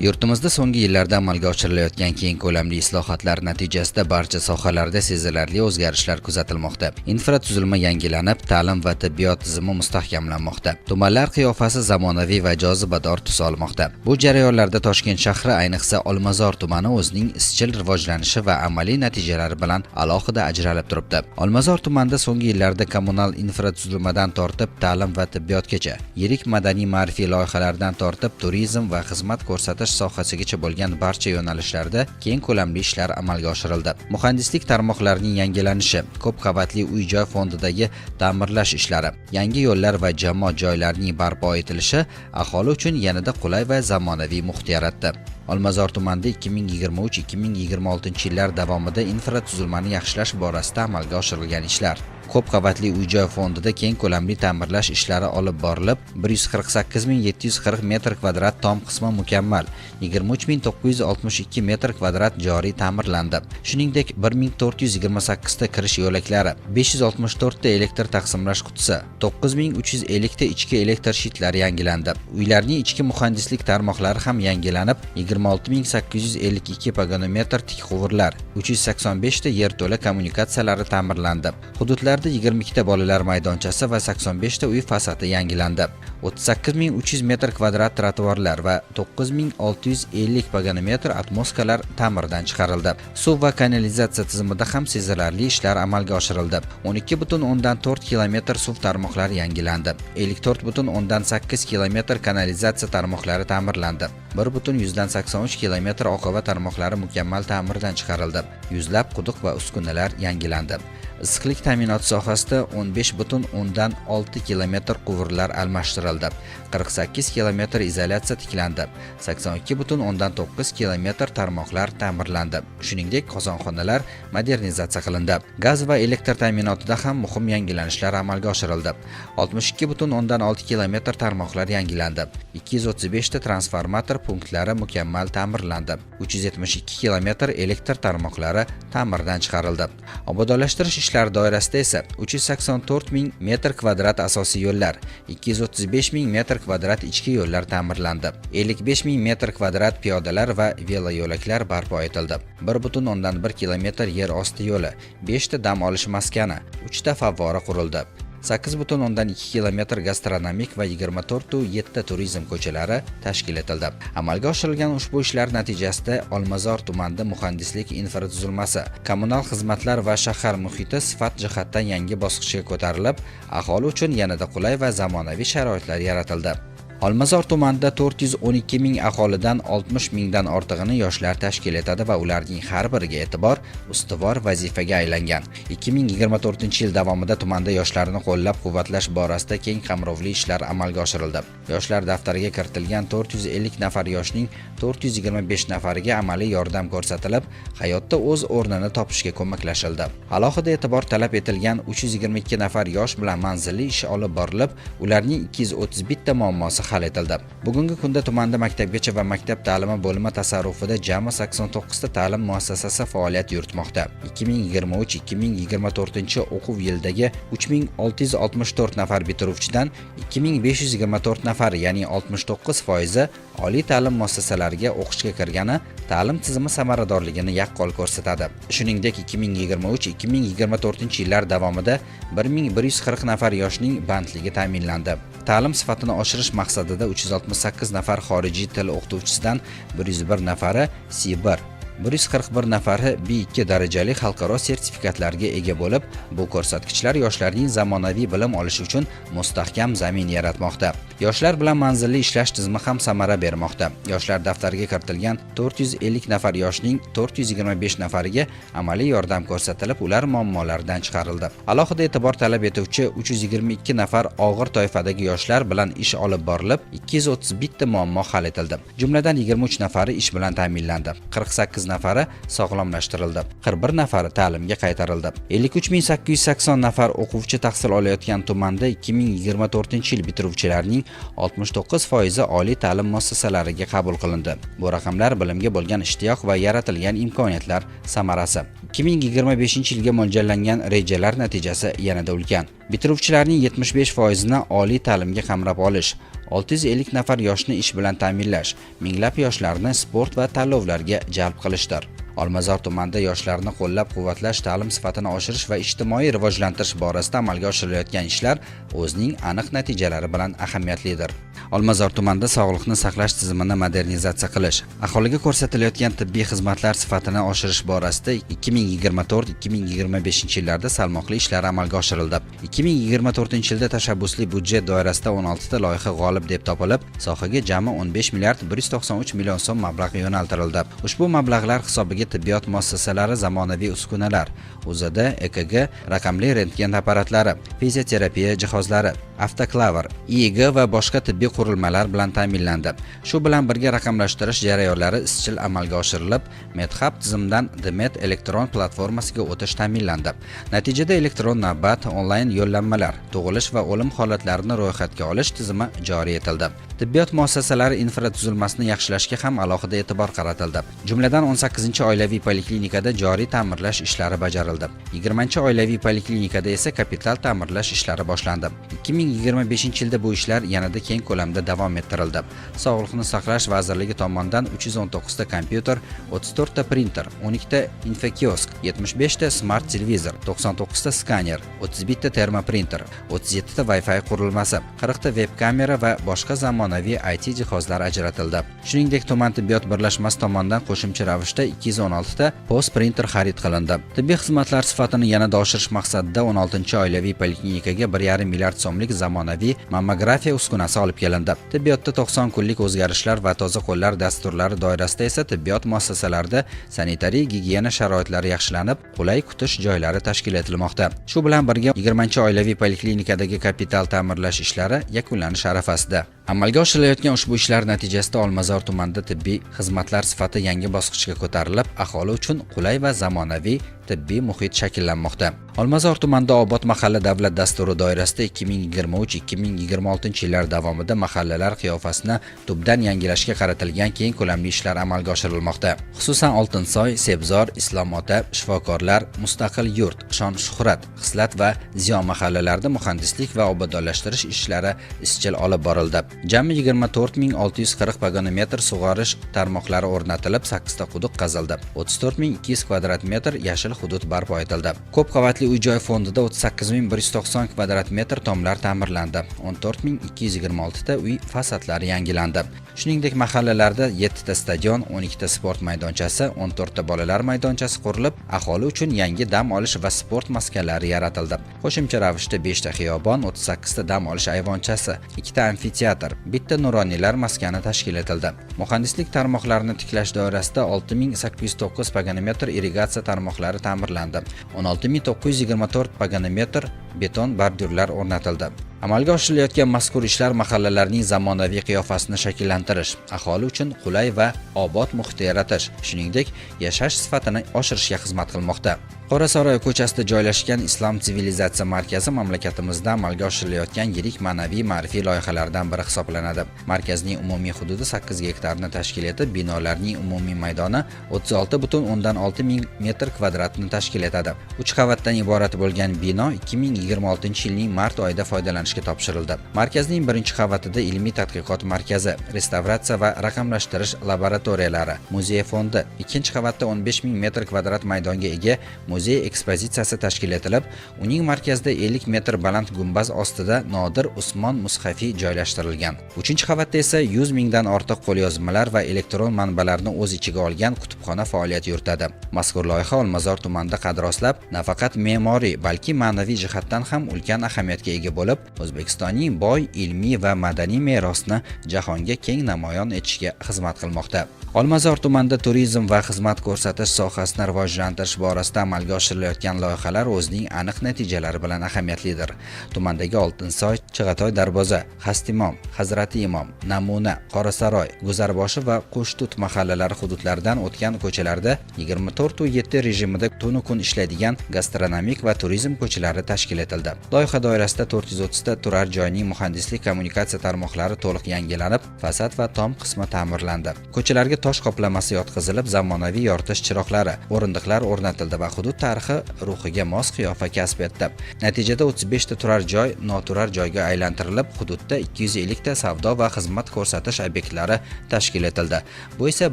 Yurtimizda so'nggi yillarda amalga oshirilayotgan keng ko'lamli islohotlar natijasida barcha sohalarda sezilarli o'zgarishlar kuzatilmoqda. Infratuzilma yangilanib, ta'lim va tibbiyot tizimi mustahkamlanmoqda. Tumanlar qiyofasi zamonaviy va jozibador tus olmoqda. Bu jarayonlarda Toshkent shahri, ayniqsa Olmazor tumani o'zining izchil rivojlanishi va amaliy natijalari bilan alohida ajralib turibdi. Olmazor tumanida so'nggi yillarda kommunal infratuzilmadan tortib ta'lim va tibbiyotgacha, yirik madaniy ma'rifiy loyihalardan tortib turizm va xizmat ko'rsatish sohasigacha bo'lgan barcha yo'nalishlarda keng ko'lamli ishlar amalga oshirildi. Muhandislik tarmoqlarining yangilanishi, ko'p qavatli uy-joy fondidagi ta'mirlash ishlari, yangi yo'llar va jamoat joylarining barpo etilishi aholi uchun yanada qulay va zamonaviy muhit yaratdi. Olmazor tumanida 2023-2026 yillar davomida infratuzilmani yaxshilash borasida amalga oshirilgan ishlar. Ko'p qavatli uy-joy fondida keng ko'lamli ta'mirlash ishlari olib borilib, 148.740 metr kvadrat tom qismi mukammal, 23.962 metr kvadrat joriy ta'mirlandi. Shuningdek, 1.428 ta kirish yo'laklari, 564 ta elektr taqsimlash qutisi, 9.350 ta ichki elektr shitlari yangilandi. Uylarning ichki muhandislik tarmoqlari ham yangilanib, 26.852 pagonometr tik quvurlar, 385 ta yerto'la kommunikatsiyalari ta'mirlandi. Hududlarda 22 ta bolalar maydonchasi va 85 ta uy fasadi yangilandi. 38.300 metr kvadrat trotuarlar va 9.650 pagonometr atmoskalar ta'mirdan chiqarildi. Suv va kanalizatsiya tizimida ham sezilarli ishlar amalga oshirildi. 12.4 kilometr suv tarmoqlari yangilandi. 54.8 kilometr kanalizatsiya tarmoqlari ta'mirlandi. 1.183 kilometr oqova tarmoqlari mukammal ta'mirdan chiqarildi. Yuzlab quduq va uskunalar yangilandi. Issiqlik ta'minoti sohasida 15.6 kilometr quvurlar almashtirildi. 48 kilometr izolyatsiya tiklandi. 82.9 kilometr tarmoqlar ta'mirlandi. Shuningdek, qozonxonalar modernizatsiya qilindi. Gaz va elektr ta'minotida ham muhim yangilanishlar amalga oshirildi. 62.6 kilometr tarmoqlar yangilandi. 235 ta transformator punktlari mukammal ta'mirlandi. 372 kilometr elektr tarmoqlari ta'mirdan chiqarildi. Obodonlashtirish ishlar doirasida esa 384.000 metr kvadrat asosiy yo'llar, 235.000 metr kvadrat ichki yo'llar ta'mirlandi. 55.000 metr kvadrat piyodalar va velo yo'laklar barpo etildi. 1.1 kilometr yer osti yo'li, 5 ta dam olish maskani, 3 ta favvora qurildi. 8.2 kilometr gastronomik va 24.7 ta turizm ko'chalari tashkil etildi. Amalga oshirilgan ushbu ishlar natijasida Olmazor tumanida muhandislik infratuzilmasi, kommunal xizmatlar va shahar muhiti sifat jihatdan yangi bosqichga ko'tarilib, aholi uchun yanada qulay va zamonaviy sharoitlar yaratildi. Olmazor tumanida 412 ming aholidan 60 mingdan ortig'ini yoshlar tashkil etadi va ularning har biriga e'tibor ustuvor vazifaga aylangan. 2024-yil davomida tumanda yoshlarni qo'llab-quvvatlash borasida keng qamrovli ishlar amalga oshirildi. Yoshlar daftariga kiritilgan 450 nafar yoshning 425 nafariga amaliy yordam ko'rsatilib, hayotda o'z o'rnini topishga ko'maklashildi. Alohida e'tibor talab etilgan 322 nafar yosh bilan manzilli ish olib borilib, ularning 231 ta muammosi hal etildi. Bugungi kunda tumanda maktabgacha va maktab ta'limi bo'limi tasarrufida jami 89 ta ta'lim muassasasi faoliyat yuritmoqda. 2023-2024 o'quv yilidagi 3664 nafar bitiruvchidan 2524 nafar, ya'ni 69% oliy ta'lim muassasalariga o'qishga kirgani ta'lim tizimi samaradorligini yaqqol ko'rsatadi. Shuningdek, 2023-2024 yillar davomida 1140 nafar yoshning bandligi ta'minlandi. Ta'lim sifatini oshirish maqsadida 368 nafar xorijiy til o'qituvchisidan 101 nafari C1, 141 nafari B2 darajali xalqaro sertifikatlarga ega bo'lib, bu ko'rsatkichlar yoshlarning zamonaviy bilim olishi uchun mustahkam zamin yaratmoqda. Yoshlar bilan manzilli ishlash tizimi ham samara bermoqda. Yoshlar daftariga kiritilgan 450 nafar yoshning 425 nafariga amaliy yordam ko'rsatilib, ular muammolaridan chiqarildi. Alohida e'tibor talab etuvchi 322 nafar og'ir toifadagi yoshlar bilan ish olib borilib, 231 ta muammo hal etildi. Jumladan 23 nafari ish bilan ta'minlandi. 48 nafari sog'lomlashtirildi. 41 nafari ta'limga qaytarildi. 53880 nafar o'quvchi tahsil olayotgan tumanda 2024-yil bitiruvchilarining 69% oliy ta'lim muassasalariga qabul qilindi. Bu raqamlar bilimga bo'lgan ishtiyoq va yaratilgan imkoniyatlar samarasi. 2025-yilga mo'ljallangan rejalar natijasi yanada ulkan. Bitiruvchilarning 75%ni oliy ta'limga qamrab olish, 650 nafar yoshni ish bilan ta'minlash, minglab yoshlarni sport va tanlovlarga jalb qilishdir. Olmazor tumanida yoshlarni qo'llab-quvvatlash, ta'lim sifatini oshirish va ijtimoiy rivojlantirish borasida amalga oshirilayotgan ishlar o'zining aniq natijalari bilan ahamiyatlidir. Olmazor tumanida sog'liqni saqlash tizimini modernizatsiya qilish, aholiga ko'rsatilayotgan tibbiy xizmatlar sifatini oshirish borasida 2024-2025 yillarda salmoqli ishlar amalga oshirildi. 2024-yilda tashabbusli budjet doirasida 16 ta loyiha g'olib deb topilib, sohaga jami 15 milliard 193 million so'm mablag' yo'naltirildi. Ushbu mablag'lar hisobiga tibbiyot muassasalari, zamonaviy uskunalar, UZD, EKG, raqamli rentgen apparatlari, fizioterapiya jihozlari, avtoklavar, IEG va boshqa tibbiy qurilmalar bilan ta'minlandi. Shu bilan birga raqamlashtirish jarayonlari izchil amalga oshirilib, MedHub tizimidan Demet elektron platformasiga o'tish ta'minlandi. Natijada elektron navbat, onlayn yo'llanmalar, tug'ilish va o'lim holatlarini ro'yxatga olish tizimi joriy etildi. Tibbiyot muassasalari infratuzilmasini yaxshilashga ham alohida e'tibor qaratildi. Jumladan 18-oilaviy poliklinikada joriy ta'mirlash ishlari bajarildi. 20-oilaviy poliklinikada esa kapital ta'mirlash ishlari boshlandi. 2025-yilda bu ishlar yanada keng ko'lamda davom ettirildi. Sog'liqni saqlash vazirligi tomonidan 319 ta kompyuter, 34 ta printer, 12 ta infokiosk, 75 ta smart televizor, 99 ta skaner, 31 ta termoprinter, 37 ta Wi-Fi qurilmasi, 40 ta web kamera va boshqa zamonaviy IT jihozlar ajratildi. Shuningdek, tuman tibbiyot birlashmasi tomonidan qo'shimcha ravishda 216 ta post printer xarid qilindi. Tibbiy xizmatlar sifatini yanada oshirish maqsadida 16-oilaviy poliklinikaga 1,5 milliard so'mlik zamonaviy mammografiya uskunasi olib kelindi. Tibbiyotda 90 kunlik o'zgarishlar va toza qo'llar dasturlari doirasida esa tibbiyot muassasalarida sanitariya-gigiyena sharoitlari yaxshilanib, qulay kutish joylari tashkil etilmoqda. Shu bilan birga 20-oilaviy poliklinikadagi kapital ta'mirlash ishlari yakunlanish arafasida. Amalga oshirilayotgan ushbu ishlar natijasida Olmazor tumanida tibbiy xizmatlar sifati yangi bosqichga ko'tarilib, aholi uchun qulay va zamonaviy tibbiy muhit shakllanmoqda. Olmazor tumanida Obod mahalla davlat dasturi doirasida 2023-2026 yillar davomida mahallalar qiyofasini tubdan yangilashga qaratilgan keng ko'lamli ishlar amalga oshirilmoqda. Xususan Oltinsoy, Sebzor, Islomota, Shifokorlar, Mustaqil yurt, Shon-shuhrat, Xislat va Ziyo mahallalarida muhandislik va obodonlashtirish ishlari izchil olib borildi. Jami 24640 vagonometr sug'orish tarmoqlari o'rnatilib, 8 ta quduq qazildi. 34200 kvadrat metr yashil hudud barpo etildi. Ko'p qavatli uy-joy fondida 38190 kvadrat metr tomlar ta'mirlandi. 14226 ta uy fasadlari yangilandi. Shuningdek, mahallalarda 7 ta stadion, 12 ta sport maydonchasi, 14 ta bolalar maydonchasi qurilib, aholi uchun yangi dam olish va sport maskanlari yaratildi. Qo'shimcha ravishda 5 ta xiyobon, 38 ta dam olish ayvonchasi, 2 ta amfiteatr, 1 ta nuroniylar maskani tashkil etildi. Muhandislik tarmoqlarini tiklash doirasida 6809 vagonometr irrigatsiya tarmoqlari ta'mirlandi. 16924 vagonometr beton bordyurlar o'rnatildi. Amalga oshirilayotgan mazkur ishlar mahallalarning zamonaviy qiyofasini shakllantirish, aholi uchun qulay va obod muhit yaratish, shuningdek, yashash sifatini oshirishga xizmat qilmoqda. Qorasaroy ko'chasida joylashgan Islom sivilizatsiya markazi mamlakatimizda amalga oshirilayotgan yirik ma'naviy ma'rifiy loyihalardan biri hisoblanadi. Markazning umumiy hududi 8 gektarni tashkil etib, binolarning umumiy maydoni 36,6 ming metr kvadratni tashkil etadi. 3 qavatdan iborat bo'lgan bino 2026-yilning mart oyida foydalanishga topshirildi. Markazning birinchi qavatida ilmiy tadqiqot markazi, restavratsiya va raqamlashtirish laboratoriyalari, muzey fondi, ikkinchi qavatda 15 ming metr kvadrat maydonga ega muzey ekspozitsiyasi tashkil etilib, uning markazida 50 metr baland gumbaz ostida Nodir Usmon mushafi joylashtirilgan. 3-qavatda esa 100 mingdan ortiq qo'lyozmalar va elektron manbalarni o'z ichiga olgan kutubxona faoliyat yuritadi. Mazkur loyiha Olmazor tumanida qad rostlab, nafaqat me'moriy, balki ma'naviy jihatdan ham ulkan ahamiyatga ega bo'lib, O'zbekistonning boy ilmiy va madaniy merosini jahonga keng namoyon etishga xizmat qilmoqda. Olmazor tumanida turizm va xizmat ko'rsatish sohasini rivojlantirish borasida amalga oshirilayotgan loyihalar o'zining aniq natijalari bilan ahamiyatlidir. Tumandagi Oltinsoy, Chig'atoy darvoza, Xastimom, Hazrati Imom, Namuna, Qorasaroy, Guzarboshi va Qo'shtut mahallalari hududlaridan o'tgan ko'chalarda 24/7 rejimida tunu kun ishlaydigan gastronomik va turizm ko'chalari tashkil etildi. Loyiha doirasida 430 ta turar joyning muhandislik kommunikatsiya tarmoqlari to'liq yangilanib, fasad va tom qismi ta'mirlandi. Ko'chalarga tosh qoplamasi yotqizilib, zamonaviy yoritish chiroqlari, o'rindiqlar o'rnatildi va hudud tarixi ruhiga mos qiyofa kasb etdi. Natijada 35 ta turar joy noturar joyga aylantirilib, hududda 250 ta savdo va xizmat ko'rsatish obyektlari tashkil etildi. Bu esa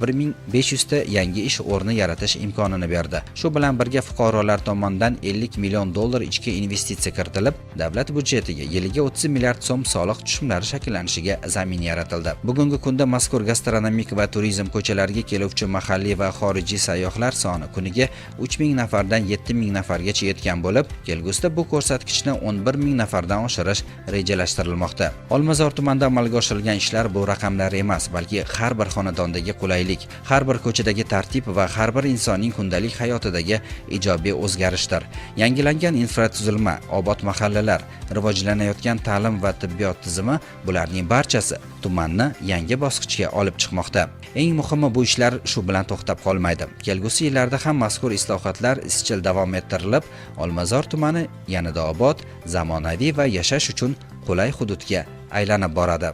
1500 ta yangi ish o'rni yaratish imkonini berdi. Shu bilan birga fuqarolar tomonidan 50 million dollar ichki investitsiya kiritilib, davlat byudjetiga yiliga 30 milliard so'm soliq tushumlari shakllanishiga zamin yaratildi. Bugungi kunda mazkur gastronomik va turizm ko'chalariga keluvchi mahalliy va xorijiy sayyohlar soni kuniga 3000 nafardan 7000 nafargacha yetgan bo'lib, kelgusida bu ko'rsatkichni 11000 nafardan oshirish rejalashtirilmoqda. Olmazor tumanida amalga oshirilgan ishlar bu raqamlar emas, balki har bir xonadondagi qulaylik, har bir ko'chadagi tartib va har bir insonning kundalik hayotidagi ijobiy o'zgarishdir. Yangilangan infratuzilma, obod mahallalar, rivojlanayotgan ta'lim va tibbiyot tizimi, bularning barchasi tumanni yangi bosqichga olib chiqmoqda. Eng muhimi, bu ishlar shu bilan to'xtab qolmaydi. Kelgusi yillarda ham mazkur islohotlar izchil davom ettirilib, Olmazor tumani yanada obod, zamonaviy va yashash uchun qulay hududga aylanib boradi.